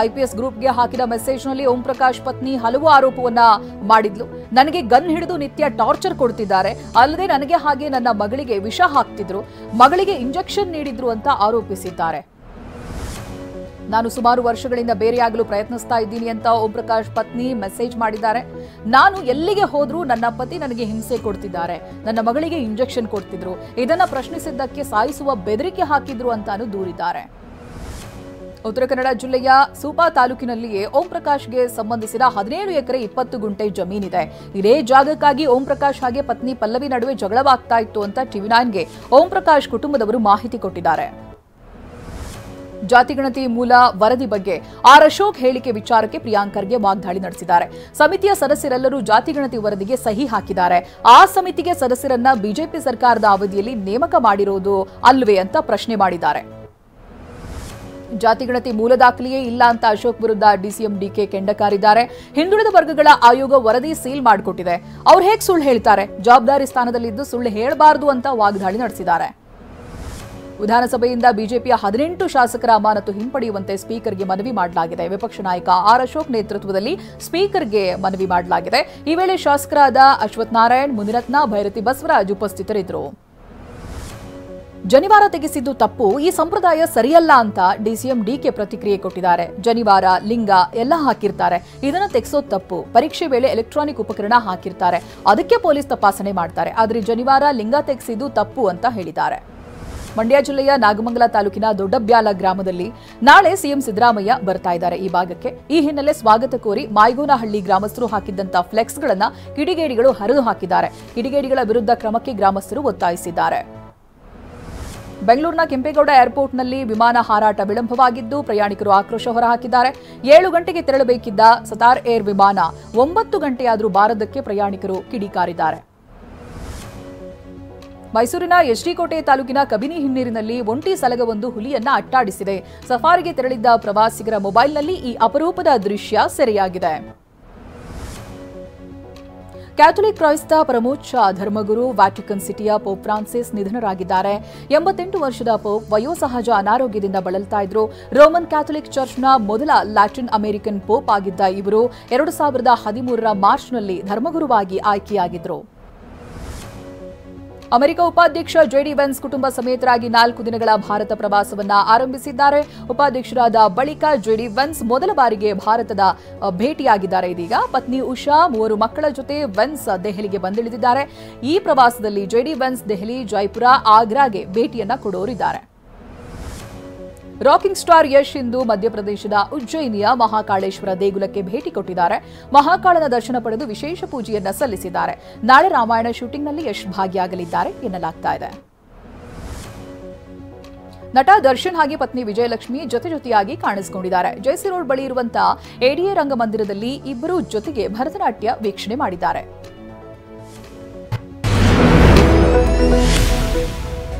IPS ಗ್ರೂಪ್ಗೆ ಹಾಕಿದ ಮೆಸೇಜ್ನಲ್ಲಿ ಓಂ ಪ್ರಕಾಶ್ ಪತ್ನಿ ಹಲವು ಆರೋಪವನ್ನ ಮಾಡಿದ್ಲು. ನನಗೆ ಗನ್ ಹಿಡಿದು ನಿತ್ಯ ಟಾರ್ಚರ್ ಕೊಡ್ತಿದ್ದಾರೆ, ಅಲ್ಲದೆ ನನಗೆ ಹಾಗೆ ನನ್ನ ಮಗಳಿಗೆ ವಿಷ ಹಾಕ್ತಿದ್ರು, ಮಗಳಿಗೆ ಇಂಜೆಕ್ಷನ್ ನೀಡಿದ್ರು ಅಂತ ಆರೋಪಿಸಿದ್ದಾರೆ. ನಾನು ಸುಮಾರು ವರ್ಷಗಳಿಂದ ಬೇರೆಯಾಗಲು ಪ್ರಯತ್ನಿಸ್ತಾ ಇದ್ದೀನಿ ಅಂತ ಓಂ ಪ್ರಕಾಶ್ ಪತ್ನಿ ಮೆಸೇಜ್ ಮಾಡಿದ್ದಾರೆ. ನಾನು ಎಲ್ಲಿಗೆ ಹೋದ್ರೂ ನನ್ನ ಪತಿ ನನಗೆ ಹಿಂಸೆ ಕೊಡ್ತಿದ್ದಾರೆ, ನನ್ನ ಮಗಳಿಗೆ ಇಂಜೆಕ್ಷನ್ ಕೊಡ್ತಿದ್ರು, ಇದನ್ನ ಪ್ರಶ್ನಿಸಿದ್ದಕ್ಕೆ ಸಾಯಿಸುವ ಬೆದರಿಕೆ ಹಾಕಿದ್ರು ಅಂತಾನು ದೂರಿದ್ದಾರೆ. ಉತ್ತರ ಕನ್ನಡ ಜಿಲ್ಲೆಯ ಸೂಪಾ ತಾಲೂಕಿನಲ್ಲಿಯೇ ಓಂ ಪ್ರಕಾಶ್ಗೆ ಸಂಬಂಧಿಸಿದ 17 ಎಕರೆ 20 ಗುಂಟೆ ಜಮೀನಿದೆ. ಇದೇ ಜಾಗಕ್ಕಾಗಿ ಓಂ ಪ್ರಕಾಶ್ ಹಾಗೆ ಪತ್ನಿ ಪಲ್ಲವಿ ನಡುವೆ ಜಗಳವಾಗ್ತಾ ಇತ್ತು ಅಂತ ಟಿವಿ9ಗೆ ಓಂ ಪ್ರಕಾಶ್ ಕುಟುಂಬದವರು ಮಾಹಿತಿ ಕೊಟ್ಟಿದ್ದಾರೆ. ಜಾತಿಗಣತಿ ಮೂಲ ವರದಿ ಬಗ್ಗೆ ಆರ್ ಅಶೋಕ್ ಹೇಳಿಕೆ ವಿಚಾರಕ್ಕೆ ಪ್ರಿಯಾಂಕ್ ಖರ್ಗೆ ವಾಗ್ದಾಳಿ ನಡೆಸಿದ್ದಾರೆ. ಸಮಿತಿಯ ಸದಸ್ಯರೆಲ್ಲರೂ ಜಾತಿಗಣತಿ ವರದಿಗೆ ಸಹಿ ಹಾಕಿದ್ದಾರೆ. ಆ ಸಮಿತಿಗೆ ಸದಸ್ಯರನ್ನ ಬಿಜೆಪಿ ಸರ್ಕಾರದ ಅವಧಿಯಲ್ಲಿ ನೇಮಕ ಮಾಡಿರೋದು ಅಲ್ವೇ ಅಂತ ಪ್ರಶ್ನೆ ಮಾಡಿದ್ದಾರೆ. ಜಾತಿಗಣತಿ ಮೂಲ ದಾಖಲೆಯೇ ಇಲ್ಲ ಅಂತ ಅಶೋಕ್ ವಿರುದ್ಧ ಡಿಸಿಎಂ ಡಿಕೆ ಕೆಂಡಕಾರಿದ್ದಾರೆ. ಹಿಂದುಳಿದ ವರ್ಗಗಳ ಆಯೋಗ ವರದಿ ಸೀಲ್ ಮಾಡಿಕೊಟ್ಟಿದೆ, ಅವ್ರು ಹೇಗೆ ಸುಳ್ಳು ಹೇಳ್ತಾರೆ, ಜವಾಬ್ದಾರಿ ಸ್ಥಾನದಲ್ಲಿದ್ದು ಸುಳ್ಳು ಹೇಳಬಾರದು ಅಂತ ವಾಗ್ದಾಳಿ ನಡೆಸಿದ್ದಾರೆ. ವಿಧಾನಸಭೆಯಿಂದ ಬಿಜೆಪಿಯ 18 ಶಾಸಕರ ಅಮಾನತು ಹಿಂಪಡೆಯುವಂತೆ ಸ್ಪೀಕರ್ಗೆ ಮನವಿ ಮಾಡಲಾಗಿದೆ. ವಿಪಕ್ಷ ನಾಯಕ ಆರ್ ಅಶೋಕ್ ನೇತೃತ್ವದಲ್ಲಿ ಸ್ಪೀಕರ್ಗೆ ಮನವಿ ಮಾಡಲಾಗಿದೆ. ಈ ವೇಳೆ ಶಾಸಕರಾದ ಅಶ್ವಥ್ ನಾರಾಯಣ್, ಮುನಿರತ್ನ, ಭೈರತಿ ಬಸವರಾಜ್ ಉಪಸ್ಥಿತರಿದ್ದರು. ಜನಿವಾರ ತೆಗೆಸಿದ್ದು ತಪ್ಪು, ಈ ಸಂಪ್ರದಾಯ ಸರಿಯಲ್ಲ ಅಂತ ಡಿಸಿಎಂ ಡಿಕೆ ಪ್ರತಿಕ್ರಿಯೆ ಕೊಟ್ಟಿದ್ದಾರೆ. ಜನಿವಾರ, ಲಿಂಗ ಎಲ್ಲ ಹಾಕಿರ್ತಾರೆ, ಇದನ್ನು ತೆಗೆಸೋದು ತಪ್ಪು. ಪರೀಕ್ಷೆ ವೇಳೆ ಎಲೆಕ್ಟ್ರಾನಿಕ್ ಉಪಕರಣ ಹಾಕಿರ್ತಾರೆ, ಅದಕ್ಕೆ ಪೊಲೀಸ್ ತಪಾಸಣೆ ಮಾಡ್ತಾರೆ. ಆದರೆ ಜನಿವಾರ, ಲಿಂಗ ತೆಗೆಸಿದ್ದು ತಪ್ಪು ಅಂತ ಹೇಳಿದ್ದಾರೆ. ಮಂಡ್ಯ ಜಿಲ್ಲೆಯ ನಾಗಮಂಗಲ ತಾಲೂಕಿನ ದೊಡ್ಡಬ್ಯಾಲ ಗ್ರಾಮದಲ್ಲಿ ನಾಳೆ ಸಿಎಂ ಸಿದ್ದರಾಮಯ್ಯ ಬರ್ತಾ ಇದ್ದಾರೆ. ಈ ಭಾಗಕ್ಕೆ ಈ ಹಿನ್ನೆಲೆ ಸ್ವಾಗತ ಕೋರಿ ಮಾಯಗೋನಹಳ್ಳಿ ಗ್ರಾಮಸ್ಥರು ಹಾಕಿದ್ದಂತ ಫ್ಲೆಕ್ಸ್ಗಳನ್ನು ಕಿಡಿಗೇಡಿಗಳು ಹರಿದು ಹಾಕಿದ್ದಾರೆ. ಕಿಡಿಗೇಡಿಗಳ ವಿರುದ್ಧ ಕ್ರಮಕ್ಕೆ ಗ್ರಾಮಸ್ಥರು ಒತ್ತಾಯಿಸಿದ್ದಾರೆ. ಬೆಂಗಳೂರಿನ ಕೆಂಪೇಗೌಡ ಏರ್ಪೋರ್ಟ್ನಲ್ಲಿ ವಿಮಾನ ಹಾರಾಟ ವಿಳಂಬವಾಗಿದ್ದು ಪ್ರಯಾಣಿಕರು ಆಕ್ರೋಶ ಹೊರಹಾಕಿದ್ದಾರೆ. 7 ಗಂಟೆಗೆ ತೆರಳಬೇಕಿದ್ದ ಸತಾರ್ ಏರ್ ವಿಮಾನ 9 ಗಂಟೆಯಾದರೂ ಬಾರದಕ್ಕೆ ಪ್ರಯಾಣಿಕರು ಕಿಡಿಕಾರಿದ್ದಾರೆ. ಮೈಸೂರಿನ ಎಚ್ಡಿಕೋಟೆ ತಾಲೂಕಿನ ಕಬಿನಿ ಹಿನ್ನೀರಿನಲ್ಲಿ ಒಂಟಿ ಸಲಗವೊಂದು ಹುಲಿಯನ್ನ ಅಟ್ಟಾಡಿಸಿದೆ. ಸಫಾರಿಗೆ ತೆರಳಿದ್ದ ಪ್ರವಾಸಿಗರ ಮೊಬೈಲ್ನಲ್ಲಿ ಈ ಅಪರೂಪದ ದೃಶ್ಯ ಸೆರೆಯಾಗಿದೆ. ಕ್ಯಾಥೋಲಿಕ್ ಕ್ರೈಸ್ತ ಪರಮೋಚ್ಚ ಧರ್ಮಗುರು ವ್ಯಾಟಿಕನ್ ಸಿಟಿಯ ಪೋಪ್ ಫ್ರಾನ್ಸಿಸ್ ನಿಧನರಾಗಿದ್ದಾರೆ. 88 ವರ್ಷದ ಪೋಪ್ ವಯೋಸಹಜ ಅನಾರೋಗ್ಯದಿಂದ ಬಳಲ್ತಾ ಇದ್ರು. ರೋಮನ್ ಕ್ಯಾಥೋಲಿಕ್ ಚರ್ಚ್ನ ಮೊದಲ ಲ್ಯಾಟಿನ್ ಅಮೆರಿಕನ್ ಪೋಪ್ ಆಗಿದ್ದ ಇವರು 2013ರ ಮಾರ್ಚ್ನಲ್ಲಿ ಧರ್ಮಗುರುವಾಗಿ ಆಯ್ಕೆಯಾಗಿದ್ರು. ಅಮೆರಿಕ ಉಪಾಧ್ಯಕ್ಷ ಜೆಡಿ ವೆನ್ಸ್ ಕುಟುಂಬ ಸಮೇತರಾಗಿ 4 ದಿನಗಳ ಭಾರತ ಪ್ರವಾಸವನ್ನ ಆರಂಭಿಸಿದ್ದಾರೆ. ಉಪಾಧ್ಯಕ್ಷರಾದ ಬಳಿಕ ಜೆಡಿ ವೆನ್ಸ್ ಮೊದಲ ಬಾರಿಗೆ ಭಾರತದ ಭೇಟಿಯಾಗಿದ್ದಾರೆ. ಇದೀಗ ಪತ್ನಿ ಉಷಾ, 3 ಮಕ್ಕಳ ಜೊತೆ ವೆನ್ಸ್ ದೆಹಲಿಗೆ ಬಂದಿಳಿದಿದ್ದಾರೆ. ಈ ಪ್ರವಾಸದಲ್ಲಿ ಜೆಡಿ ವೆನ್ಸ್ ದೆಹಲಿ, ಜೈಪುರ, ಆಗ್ರಾಗೆ ಭೇಟಿಯನ್ನ ಕೊಡೋರಿದ್ದಾರೆ. ರಾಕಿಂಗ್ ಸ್ಟಾರ್ ಯಶ್ ಇಂದು ಮಧ್ಯಪ್ರದೇಶದ ಉಜ್ಜಯಿನಿಯ ಮಹಾಕಾಳೇಶ್ವರ ದೇಗುಲಕ್ಕೆ ಭೇಟಿ ಕೊಟ್ಟಿದ್ದಾರೆ. ಮಹಾಕಾಳನ ದರ್ಶನ ಪಡೆದು ವಿಶೇಷ ಪೂಜೆಯನ್ನ ಸಲ್ಲಿಸಿದ್ದಾರೆ. ನಾಳೆ ರಾಮಾಯಣ ಶೂಟಿಂಗ್ನಲ್ಲಿ ಯಶ್ ಭಾಗಿಯಾಗಲಿದ್ದಾರೆ ಎನ್ನಲಾಗ್ತಾ ಇದೆ. ನಟ ದರ್ಶನ್ ಹಾಗೆ ಪತ್ನಿ ವಿಜಯಲಕ್ಷ್ಮಿ ಜೊತೆಯಾಗಿ ಕಾಣಿಸಿಕೊಂಡಿದ್ದಾರೆ. ಜೈಸಿ ರೋಡ್ ಬಳಿ ಇರುವಂತಹ ಎಡಿಎ ರಂಗಮಂದಿರದಲ್ಲಿ ಇಬ್ಬರು ಜೊತೆಗೆ ಭರತನಾಟ್ಯ ವೀಕ್ಷಣೆ ಮಾಡಿದ್ದಾರೆ.